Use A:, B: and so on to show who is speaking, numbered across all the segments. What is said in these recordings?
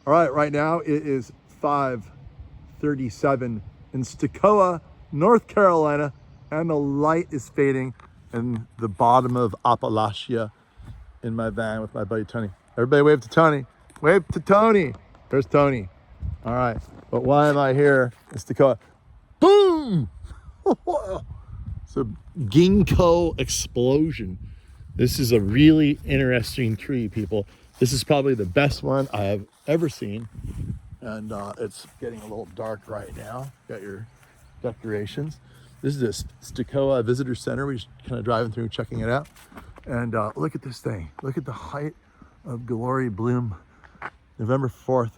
A: All right, right now it is 5:37 in Stokoe, North Carolina, and the light is fading in the bottom of Appalachia in my van with my buddy Tony. Everybody wave to Tony. Wave to Tony. There's Tony. All right, but why am I here in Stokoe? Boom! It's a Gingko explosion. This is a really interesting tree, people. This is probably the best one I have ever seen. And it's getting a little dark right now. Got your decorations. This is a Stokoe Visitor Center. We're just kind of driving through, checking it out. And look at this thing. Look at the height of Glory Bloom. November 4th.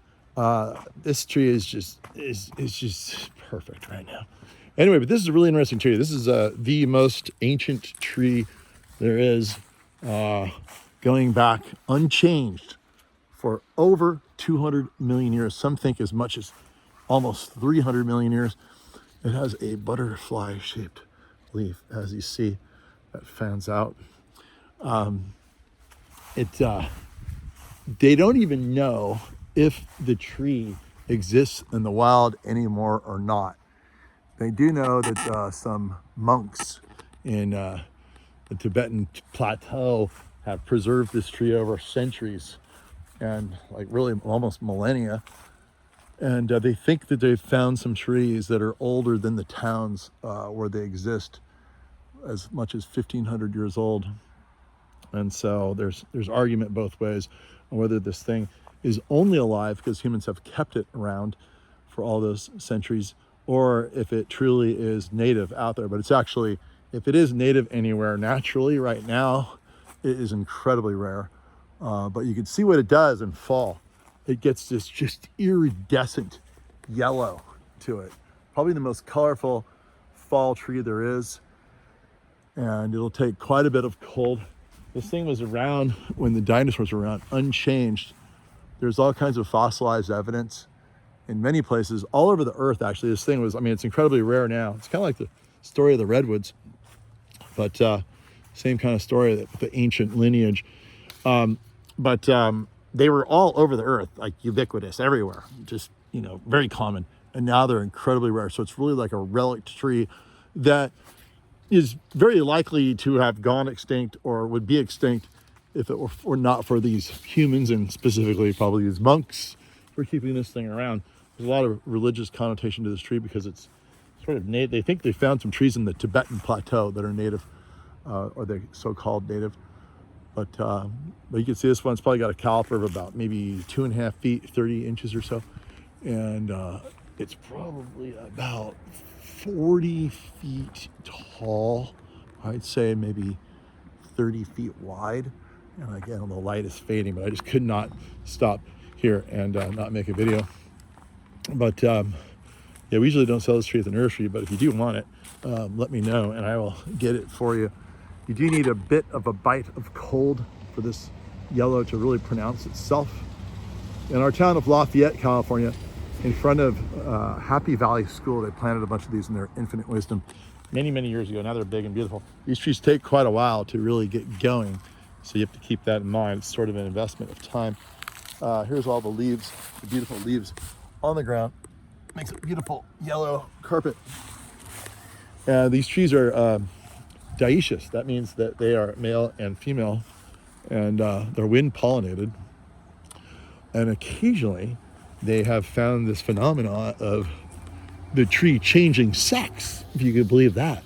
A: This tree is just perfect right now. Anyway, but this is a really interesting tree. This is the most ancient tree there is, going back unchanged for over 200 million years. Some think as much as almost 300 million years. It has a butterfly-shaped leaf, as you see, that fans out. They don't even know if the tree exists in the wild anymore or not. They do know that some monks in the Tibetan plateau have preserved this tree over centuries and like really almost millennia. And they think that they've found some trees that are older than the towns where they exist, as much as 1,500 years old. And so there's argument both ways on whether this thing is only alive because humans have kept it around for all those centuries, or if it truly is native out there. But it's actually, if it is native anywhere naturally right now, it is incredibly rare. But you can see what it does in fall. It gets this just iridescent yellow to it. Probably the most colorful fall tree there is. And it'll take quite a bit of cold. This thing was around when the dinosaurs were around, unchanged. There's all kinds of fossilized evidence in many places all over the earth. Actually, this thing was, I mean, it's incredibly rare now. It's kind of like the story of the redwoods, but same kind of story with the ancient lineage. They were all over the earth, like ubiquitous everywhere, just, you know, very common. And now they're incredibly rare. So it's really like a relic tree that is very likely to have gone extinct or would be extinct if it were not for these humans, and specifically probably these monks, for keeping this thing around. There's a lot of religious connotation to this tree because it's sort of native. They think they found some trees in the Tibetan plateau that are native, or they're so-called native. But you can see this one's probably got a caliper of about maybe 2.5 feet, 30 inches or so. And it's probably about 40 feet tall. I'd say maybe 30 feet wide. And again, the light is fading, but I just could not stop here and not make a video. But yeah, we usually don't sell this tree at the nursery, but if you do want it, let me know and I will get it for you. You do need a bit of a bite of cold for this yellow to really pronounce itself. In our town of Lafayette, California, in front of Happy Valley School, they planted a bunch of these in their infinite wisdom many, many years ago. Now they're big and beautiful. These trees take quite a while to really get going, so you have to keep that in mind. It's sort of an investment of time. Here's all the leaves, the beautiful leaves on the ground. Makes a beautiful yellow carpet. These trees are dioecious. That means that they are male and female, and they're wind pollinated. And occasionally they have found this phenomenon of the tree changing sex, if you could believe that.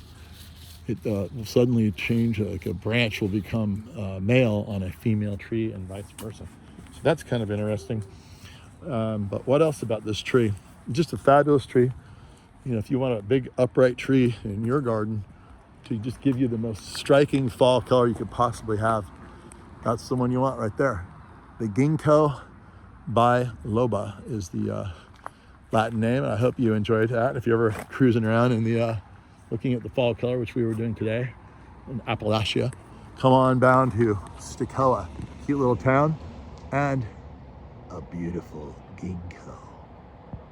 A: It will suddenly change, like a branch will become male on a female tree and vice versa. So that's kind of interesting. But what else about this tree? Just a fabulous tree. You know, if you want a big upright tree in your garden to just give you the most striking fall color you could possibly have, that's the one you want right there. The Gingko biloba is the Latin name. I hope you enjoyed that. If you're ever cruising around in the looking at the fall color, which we were doing today in Appalachia, come on down to Stokoe, cute little town, and a beautiful Gingko.